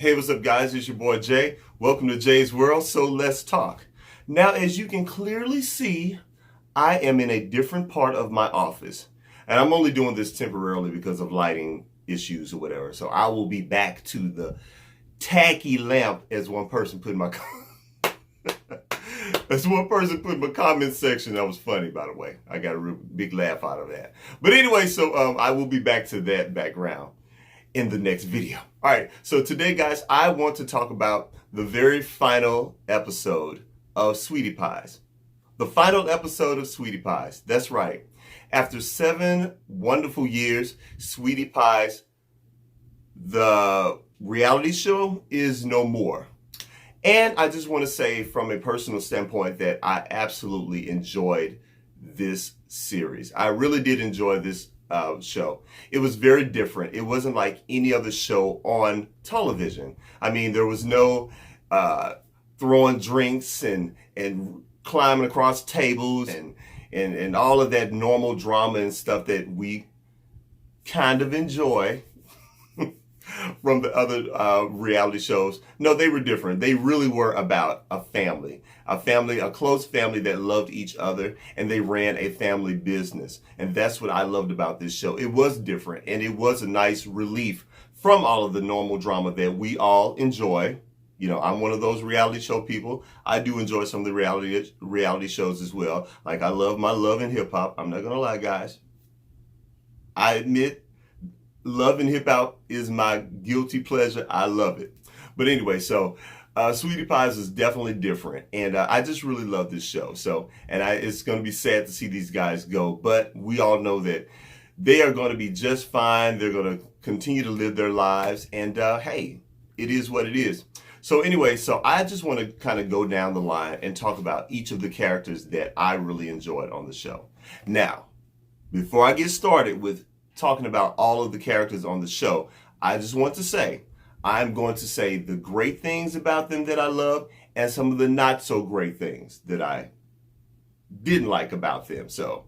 Hey, what's up, guys? It's your boy Jay. Welcome to Jay's World. So let's talk. Now, as you can clearly see, I am in a different part of my office. And I'm only doing this temporarily because of lighting issues or whatever. So I will be back to the tacky lamp, as one person put in my comment section. That was funny, by the way. I got a real big laugh out of that. But anyway, so I will be back to that background in the next video. All right, so today, guys, I want to talk about the very final episode of Sweetie Pies. The final episode of Sweetie Pies. That's right. After 7 wonderful years, Sweetie Pies, the reality show, is no more. And I just want to say from a personal standpoint that I absolutely enjoyed this series. I really did enjoy this show. It was very different. It wasn't like any other show on television. I mean, there was no throwing drinks and climbing across tables and all of that normal drama and stuff that we kind of enjoy from the other reality shows. No, they were different. They really were about a family, a close family that loved each other, and they ran a family business. And that's what I loved about this show. It was different, and it was a nice relief from all of the normal drama that we all enjoy. You know, I'm one of those reality show people. I do enjoy some of the reality shows as well. Like, I love my Love and Hip Hop. I'm not gonna lie, guys. I admit, Love and Hip Hop is my guilty pleasure. I love it. But anyway, so Sweetie Pies is definitely different. And I just really love this show. So, it's going to be sad to see these guys go. But we all know that they are going to be just fine. They're going to continue to live their lives. And hey, it is what it is. So anyway, so I just want to kind of go down the line and talk about each of the characters that I really enjoyed on the show. Now, before I get started with talking about all of the characters on the show, I just want to say, I'm going to say the great things about them that I love and some of the not so great things that I didn't like about them. So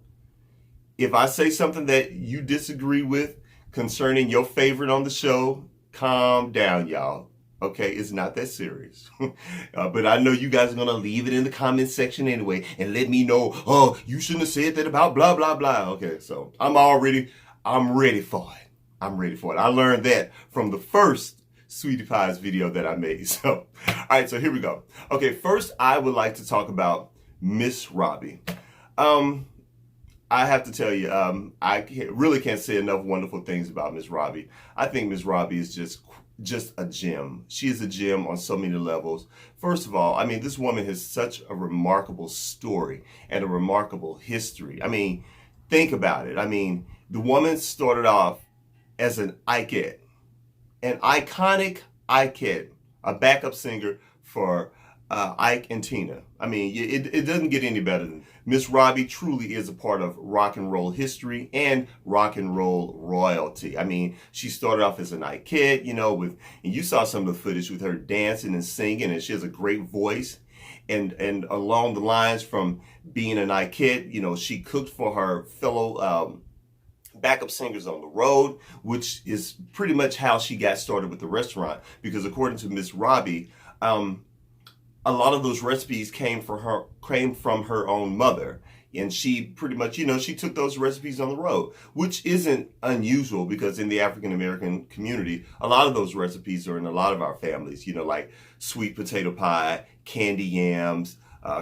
if I say something that you disagree with concerning your favorite on the show, calm down, y'all. Okay, it's not that serious. But I know you guys are going to leave it in the comment section anyway and let me know, oh, you shouldn't have said that about blah, blah, blah. Okay, so I'm ready for it. I'm ready for it. I learned that from the first Sweetie Pies video that I made. So, all right, so here we go. Okay, first I would like to talk about Miss Robbie. I have to tell you, really can't say enough wonderful things about Miss Robbie. I think Miss Robbie is just a gem. She is a gem on so many levels. First of all, I mean, this woman has such a remarkable story and a remarkable history. I mean, think about it. I mean, the woman started off as an Ikeette, an iconic Ikeette, a backup singer for Ike and Tina. I mean, it doesn't get any better than Miss Robbie. Truly is a part of rock and roll history and rock and roll royalty. I mean, she started off as an Ikeette, you know, and you saw some of the footage with her dancing and singing, and she has a great voice. And along the lines from being an Ikeette, you know, she cooked for her fellow backup singers on the road, which is pretty much how she got started with the restaurant. Because according to Miss Robbie, a lot of those recipes came from her own mother. And she pretty much, you know, she took those recipes on the road, which isn't unusual because in the African American community, a lot of those recipes are in a lot of our families, you know, like sweet potato pie, candy yams,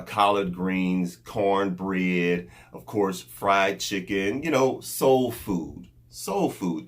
collard greens, cornbread, of course, fried chicken, you know, soul food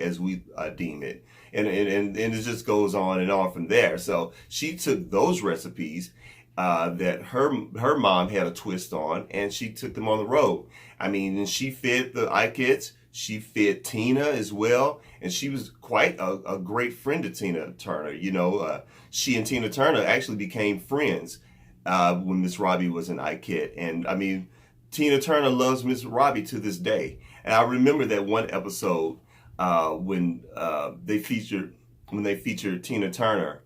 as we deem it. And it just goes on and on from there. So she took those recipes that her mom had a twist on, and she took them on the road. I mean, and she fed the Ikeettes, she fed Tina as well, and she was quite a great friend to Tina Turner. You know, she and Tina Turner actually became friends when Miss Robbie was an Ikeette. And I mean, Tina Turner loves Miss Robbie to this day. And I remember that one episode when they featured Tina Turner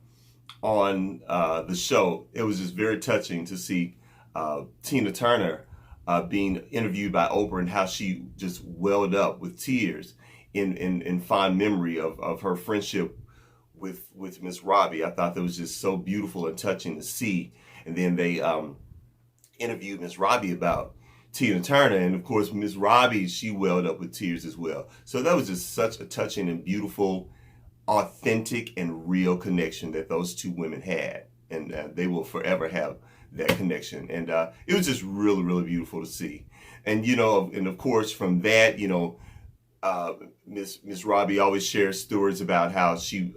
on the show. It was just very touching to see Tina Turner being interviewed by Oprah and how she just welled up with tears in fond memory of her friendship with Miss Robbie. I thought that was just so beautiful and touching to see. And then they interviewed Miss Robbie about Tina Turner, and of course Miss Robbie, she welled up with tears as well. So that was just such a touching and beautiful, authentic and real connection that those two women had, and they will forever have that connection. And it was just really, really beautiful to see. And and of course from that, Miss Robbie always shares stories about how she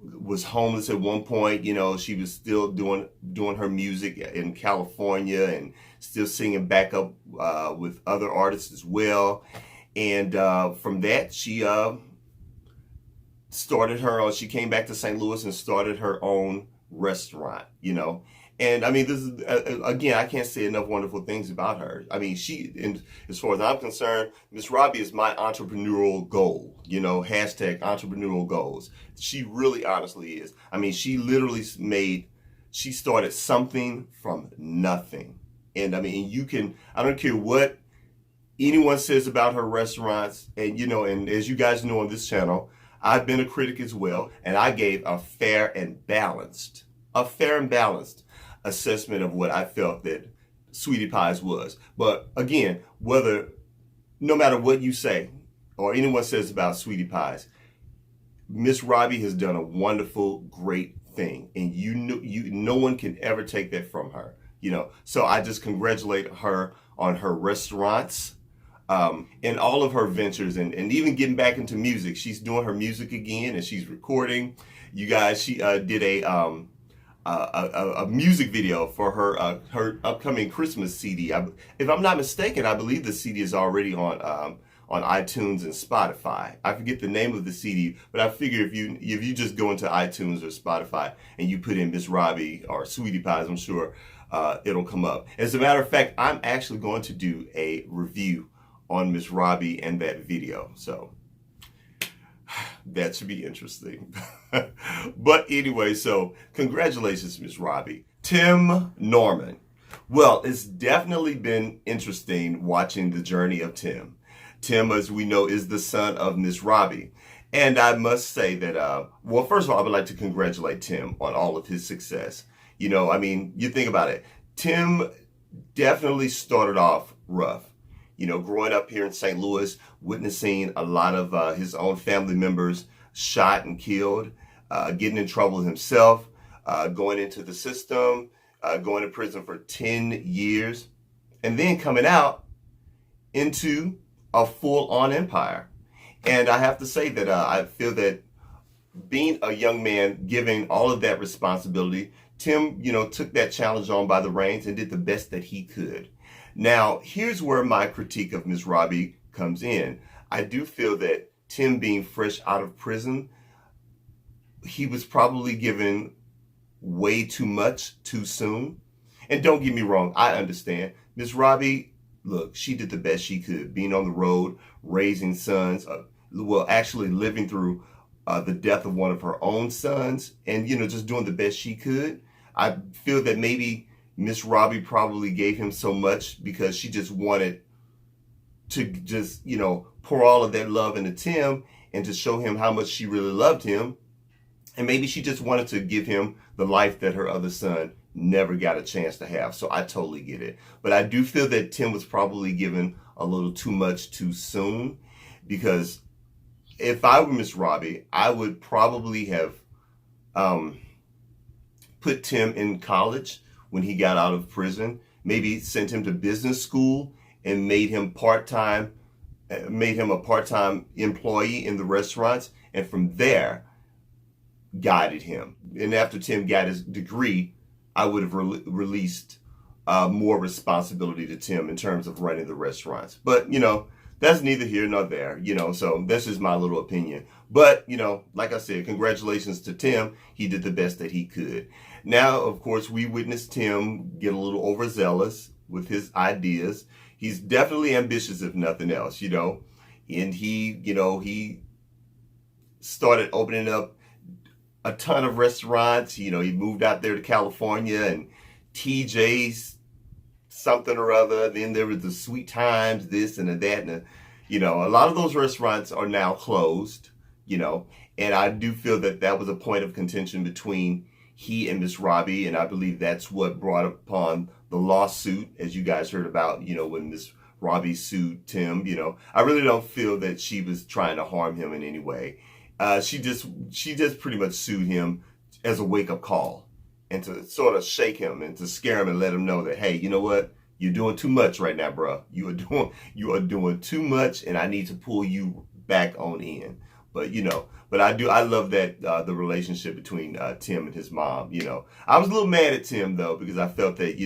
was homeless at one point. She was still doing her music in California and still singing backup with other artists as well. And from that, she started her own. She came back to St. Louis and started her own restaurant. And I mean, this is again, I can't say enough wonderful things about her. I mean, and as far as I'm concerned, Miss Robbie is my entrepreneurial goal. Hashtag entrepreneurial goals. She really, honestly is. I mean, she literally she started something from nothing. And I mean, I don't care what anyone says about her restaurants. And and as you guys know on this channel, I've been a critic as well, and I gave a fair and balanced assessment of what I felt that Sweetie Pies was. But again, no matter what you say or anyone says about Sweetie Pies, Miss Robbie has done a wonderful, great thing, and no one can ever take that from her. So I just congratulate her on her restaurants, and all of her ventures, and even getting back into music. She's doing her music again, and she's recording. You guys, she did a music video for her upcoming Christmas CD. If I'm not mistaken, I believe the CD is already on iTunes and Spotify. I forget the name of the CD, but I figure if you just go into iTunes or Spotify and you put in Miss Robbie or Sweetie Pies, I'm sure it'll come up. As a matter of fact, I'm actually going to do a review on Miss Robbie and that video. So that should be interesting. But anyway, so congratulations, Miss Robbie. Tim Norman. Well, it's definitely been interesting watching the journey of Tim. Tim, as we know, is the son of Miss Robbie. And I must say that, well, first of all, I would like to congratulate Tim on all of his success. I mean, you think about it. Tim definitely started off rough. Growing up here in St. Louis, witnessing a lot of his own family members shot and killed, getting in trouble himself, going into the system, going to prison for 10 years, and then coming out into a full-on empire. And I have to say that I feel that being a young man, given all of that responsibility, Tim, took that challenge on by the reins and did the best that he could. Now, here's where my critique of Miss Robbie comes in. I do feel that Tim, being fresh out of prison, he was probably given way too much too soon. And don't get me wrong, I understand. Miss Robbie, look, she did the best she could, being on the road, raising sons, actually living through the death of one of her own sons, and, just doing the best she could. I feel that maybe Miss Robbie probably gave him so much because she just wanted to just, pour all of that love into Tim and to show him how much she really loved him. And maybe she just wanted to give him the life that her other son never got a chance to have. So I totally get it. But I do feel that Tim was probably given a little too much too soon, because if I were Miss Robbie, I would probably have put Tim in college when he got out of prison, maybe sent him to business school and made him a part-time employee in the restaurants, and from there guided him. And after Tim got his degree, I would have released more responsibility to Tim in terms of running the restaurants. But, that's neither here nor there, so that's just my little opinion. But, like I said, congratulations to Tim. He did the best that he could. Now, of course, we witnessed Tim get a little overzealous with his ideas. He's definitely ambitious, if nothing else, and he started opening up a ton of restaurants. He moved out there to California, and TJ's something or other. Then there was the Sweet Times, this and that, and a lot of those restaurants are now closed. And I do feel that that was a point of contention between he and Miss Robbie, and I believe that's what brought upon the lawsuit, as you guys heard about, when Miss Robbie sued Tim. I really don't feel that she was trying to harm him in any way. She just pretty much sued him as a wake-up call, and to sort of shake him and to scare him and let him know that, hey, you know what? You're doing too much right now, bro. You are doing too much, and I need to pull you back on in. But I love that the relationship between Tim and his mom. I was a little mad at Tim though, because I felt that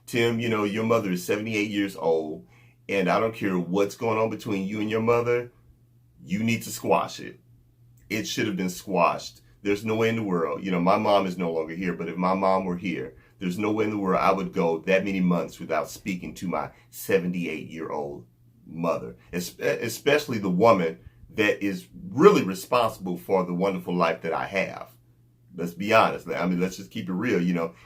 Tim, your mother is 78 years old, and I don't care what's going on between you and your mother, you need to squash it. It should have been squashed. There's no way in the world. My mom is no longer here, but if my mom were here, there's no way in the world I would go that many months without speaking to my 78-year-old mother, especially the woman that is really responsible for the wonderful life that I have. Let's be honest. I mean, let's just keep it real.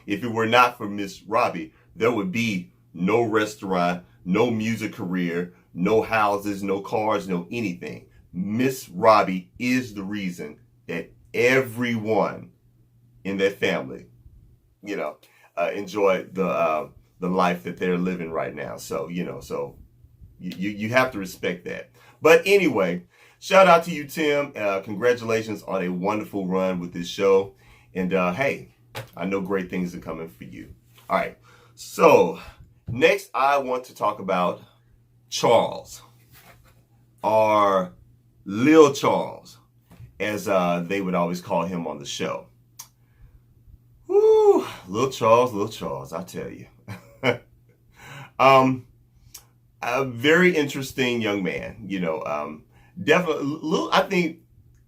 If it were not for Miss Robbie, there would be no restaurant, no music career, no houses, no cars, no anything. Miss Robbie is the reason that everyone in that family, enjoy the life that they're living right now. So, so you have to respect that. But anyway, shout out to you, Tim. Congratulations on a wonderful run with this show. And hey, I know great things are coming for you. All right. So next, I want to talk about Charles, or Lil Charles, as they would always call him on the show. Woo, Lil Charles, I tell you. A very interesting young man, definitely. I think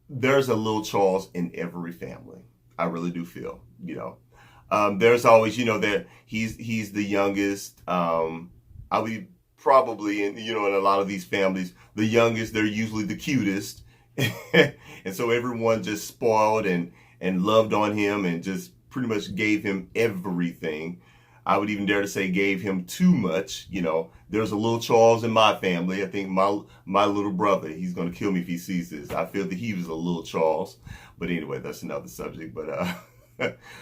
there's a Lil Charles in every family. I really do feel, there's always, that he's the youngest. I would probably, in a lot of these families, the youngest, they're usually the cutest. And so everyone just spoiled and loved on him and just pretty much gave him everything. I would even dare to say gave him too much. There's a Lil Charles in my family. I think my little brother, he's going to kill me if he sees this. I feel that he was a Lil Charles. But anyway, that's another subject. But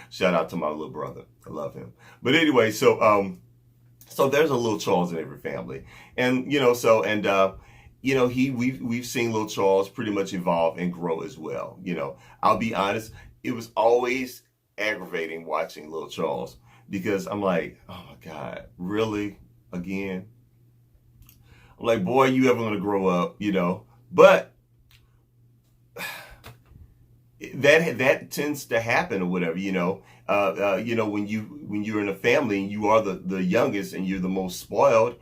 shout out to my little brother. I love him. But anyway, so there's a Lil Charles in every family. And, we've seen Lil Charles pretty much evolve and grow as well. I'll be honest, it was always aggravating watching Lil Charles, because I'm like, oh my God, really? Again? I'm like, boy, you ever gonna grow up, But that tends to happen or whatever, when you're in a family and you are the youngest and you're the most spoiled,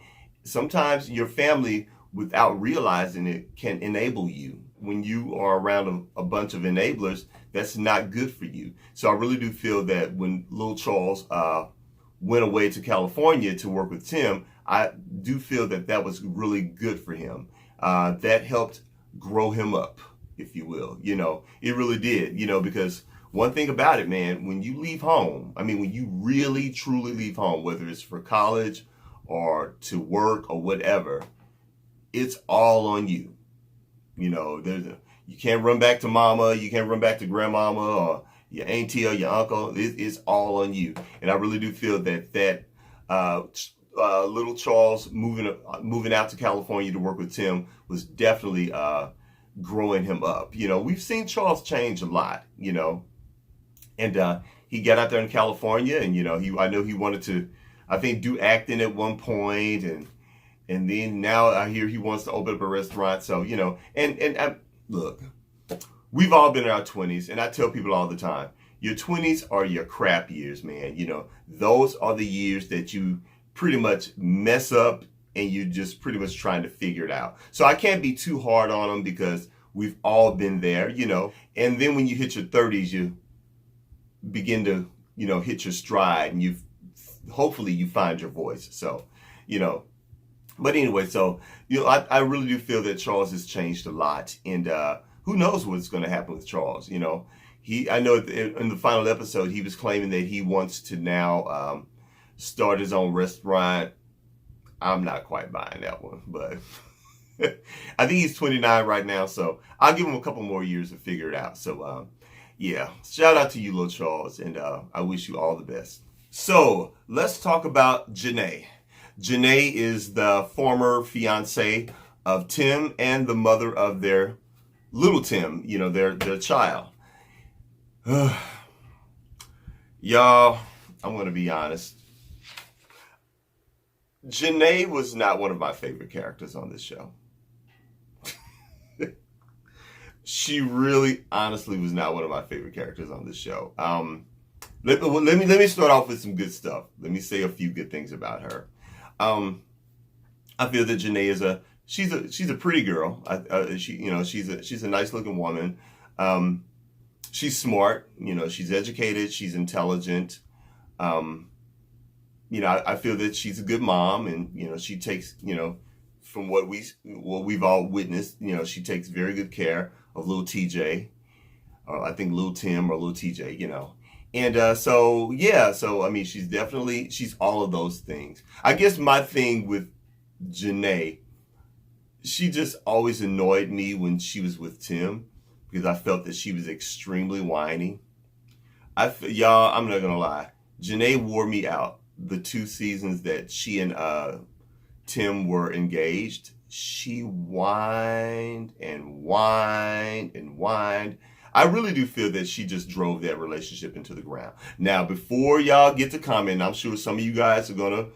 sometimes your family, without realizing it, can enable you. When you are around a bunch of enablers, that's not good for you. So I really do feel that when Lil Charles went away to California to work with Tim, I do feel that was really good for him. That helped grow him up, if you will. It really did, because one thing about it, man, when you leave home, when you really, truly leave home, whether it's for college or to work or whatever, it's all on you. You can't run back to mama, you can't run back to grandmama or your auntie or your uncle. It's all on you. And I really do feel that Little Charles moving out to California to work with Tim was definitely growing him up. We've seen Charles change a lot, and he got out there in California, and I know he wanted to, I think, do acting at one point, and then now I hear he wants to open up a restaurant. So, and look, we've all been in our 20s, and I tell people all the time, your 20s are your crap years, man. Those are the years that you pretty much mess up and you're just pretty much trying to figure it out. So I can't be too hard on them, because we've all been there, and then when you hit your 30s, you begin to, hit your stride, and hopefully you find your voice. So, but anyway, so, I really do feel that Charles has changed a lot, and who knows what's going to happen with Charles. I know in the final episode, he was claiming that he wants to now start his own restaurant. I'm not quite buying that one, but I think he's 29 right now, so I'll give him a couple more years to figure it out. So, yeah, shout out to you, little Charles, and I wish you all the best. So let's talk about Janae. Janae is the former fiance of Tim and the mother of their little Tim, their child. Y'all, I'm going to be honest. Janae was not one of my favorite characters on this show. She really, honestly, was not one of my favorite characters on this show. Let me start off with some good stuff. Let me say a few good things about her. I feel that Janae is she's a pretty girl. She's a nice looking woman. She's smart. She's educated. She's intelligent. I feel that she's a good mom, and she takes from what we've all witnessed. She takes very good care of little TJ, or I think little Tim or little TJ. And so I mean, she's all of those things. I guess my thing with Janae, she just always annoyed me when she was with Tim, because I felt that she was extremely whiny. Y'all, I'm not gonna lie, Janae wore me out. The 2 seasons that she and Tim were engaged, she whined and whined and whined. I really do feel that she just drove that relationship into the ground. Now, before y'all get to comment, I'm sure some of you guys are going to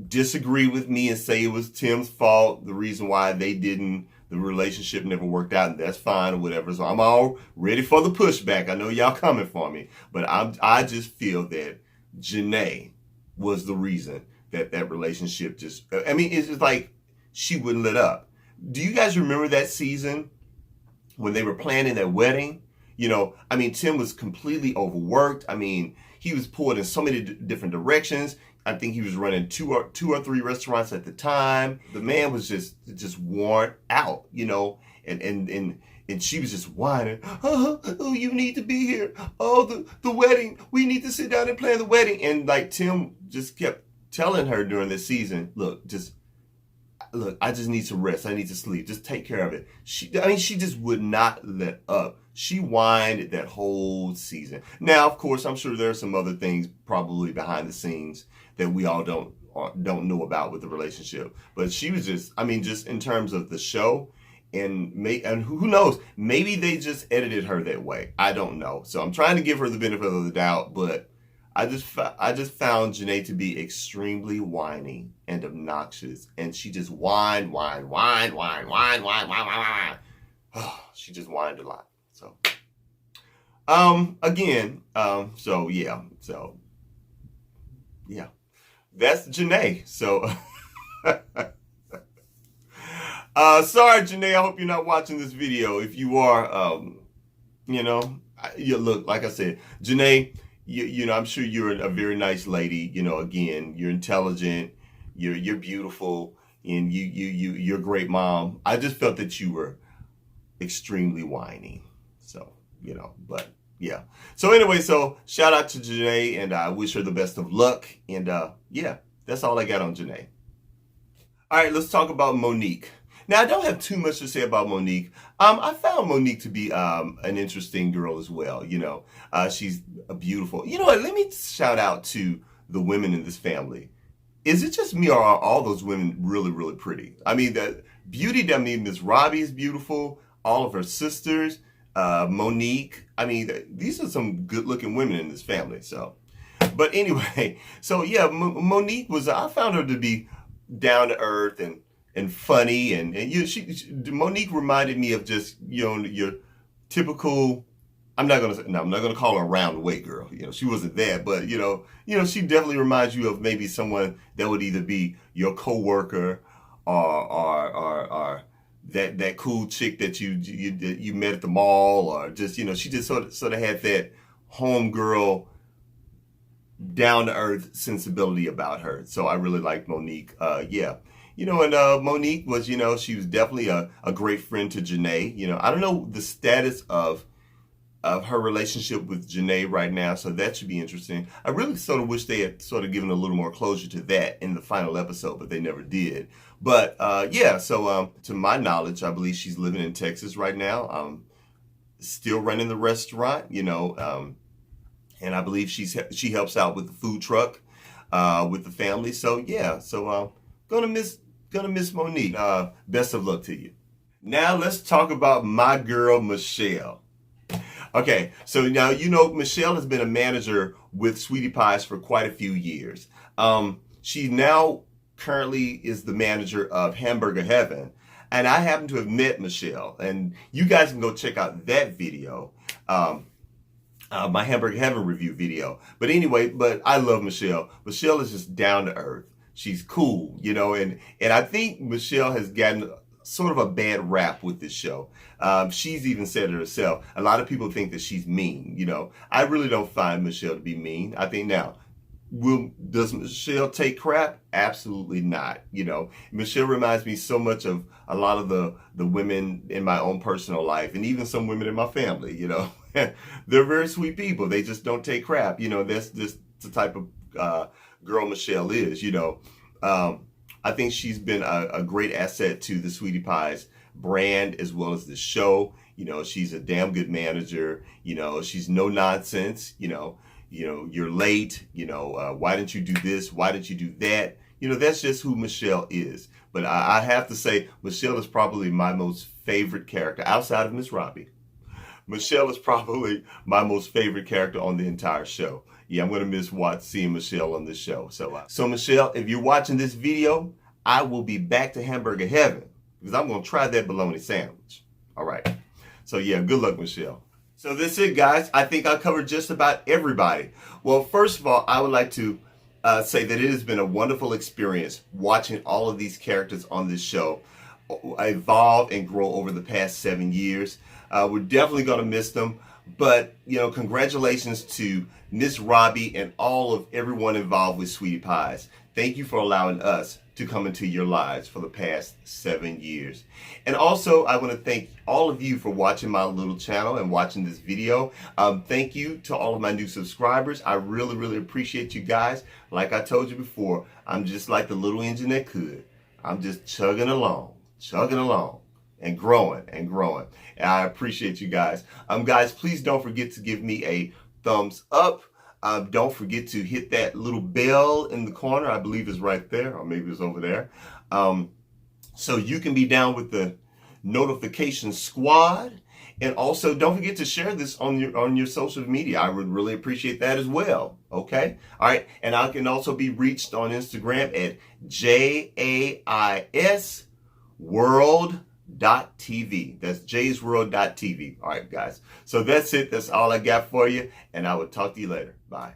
disagree with me and say it was Tim's fault, the reason why the relationship never worked out, and that's fine or whatever. So I'm all ready for the pushback. I know y'all coming for me, but I just feel that Janae was the reason that relationship just, I mean, it's just like she wouldn't let up. Do you guys remember that season when they were planning their wedding? I mean, Tim was completely overworked. I mean, he was pulled in so many different directions. I think he was running two or three restaurants at the time. The man was just worn out, and she was just whining. Oh, you need to be here. Oh, the wedding. We need to sit down and plan the wedding. And like Tim just kept telling her during this season, look, I just need some rest. I need to sleep. Just take care of it. She just would not let up. She whined that whole season. Now, of course, I'm sure there are some other things probably behind the scenes that we all don't know about with the relationship. But she was just in terms of the show, and who knows, maybe they just edited her that way. I don't know. So I'm trying to give her the benefit of the doubt, but I just found Janae to be extremely whiny and obnoxious, and she just whined. She just whined a lot. So, that's Janae. So, sorry, Janae. I hope you're not watching this video. If you are, look, like I said, Janae. I'm sure you're a very nice lady. Again, you're intelligent, you're beautiful, and you're a great mom. I just felt that you were extremely whiny. So, but yeah. So anyway, shout out to Janae, and I wish her the best of luck. And that's all I got on Janae. All right, let's talk about Monique. Now, I don't have too much to say about Monique. I found Monique to be an interesting girl as well. She's a beautiful. You know what? Let me shout out to the women in this family. Is it just me, or are all those women really, really pretty? I mean, the beauty. Miss Robbie is beautiful. All of her sisters, Monique. I mean, these are some good-looking women in this family. So, but anyway, Monique I found her to be down to earth and funny, and Monique reminded me of just your typical. I'm not gonna call her a round the way girl. She wasn't that, but she definitely reminds you of maybe someone that would either be your coworker or that cool chick that you met at the mall, or just she just sort of had that homegirl, down to earth sensibility about her. So I really like Monique. And Monique was, she was definitely a great friend to Janae. I don't know the status of of her relationship with Janae right now, so that should be interesting. I really sort of wish they had sort of given a little more closure to that in the final episode, but they never did. But yeah, so to my knowledge, I believe she's living in Texas right now, still running the restaurant, and I believe she helps out with the food truck with the family. So yeah, so gonna miss Monique. Best of luck to you. Now let's talk about my girl Michelle. Okay, so now Michelle has been a manager with Sweetie Pies for quite a few years. She now currently is the manager of Hamburger Heaven, and I happen to have met Michelle, and you guys can go check out that video, my Hamburger Heaven review video. But anyway, I love Michelle. Michelle is just down to earth. She's cool, and I think Michelle has gotten sort of a bad rap with this show. She's even said it herself. A lot of people think that she's mean. I really don't find Michelle to be mean. I think now, does Michelle take crap? Absolutely not. Michelle reminds me so much of a lot of the women in my own personal life, and even some women in my family. They're very sweet people. They just don't take crap. That's just the type of girl Michelle is. I think she's been a great asset to the Sweetie Pies brand as well as the show. She's a damn good manager. She's no nonsense. You're late. Why didn't you do this? Why didn't you do that? That's just who Michelle is. But I have to say, Michelle is probably my most favorite character outside of Miss Robbie. Michelle is probably my most favorite character on the entire show. Yeah, I'm going to miss seeing Michelle on this show. So Michelle, if you're watching this video, I will be back to Hamburger Heaven because I'm going to try that bologna sandwich. All right. So yeah, good luck, Michelle. So that's it, guys. I think I covered just about everybody. Well, first of all, I would like to say that it has been a wonderful experience watching all of these characters on this show evolve and grow over the past 7 years. We're definitely going to miss them. But, congratulations to Miss Robbie and everyone involved with Sweetie Pies. Thank you for allowing us to come into your lives for the past 7 years. And also, I want to thank all of you for watching my little channel and watching this video. Thank you to all of my new subscribers. I really, really appreciate you guys. Like I told you before, I'm just like the little engine that could. I'm just chugging along, and growing and growing. And I appreciate you guys. Guys, please don't forget to give me a thumbs up. Don't forget to hit that little bell in the corner. I believe it's right there, or maybe it's over there. So you can be down with the notification squad. And also, don't forget to share this on your social media. I would really appreciate that as well. Okay? All right. And I can also be reached on Instagram at JAISWorld.TV. That's jaysworld.tv. All right, guys. So that's it. That's all I got for you. And I will talk to you later. Bye.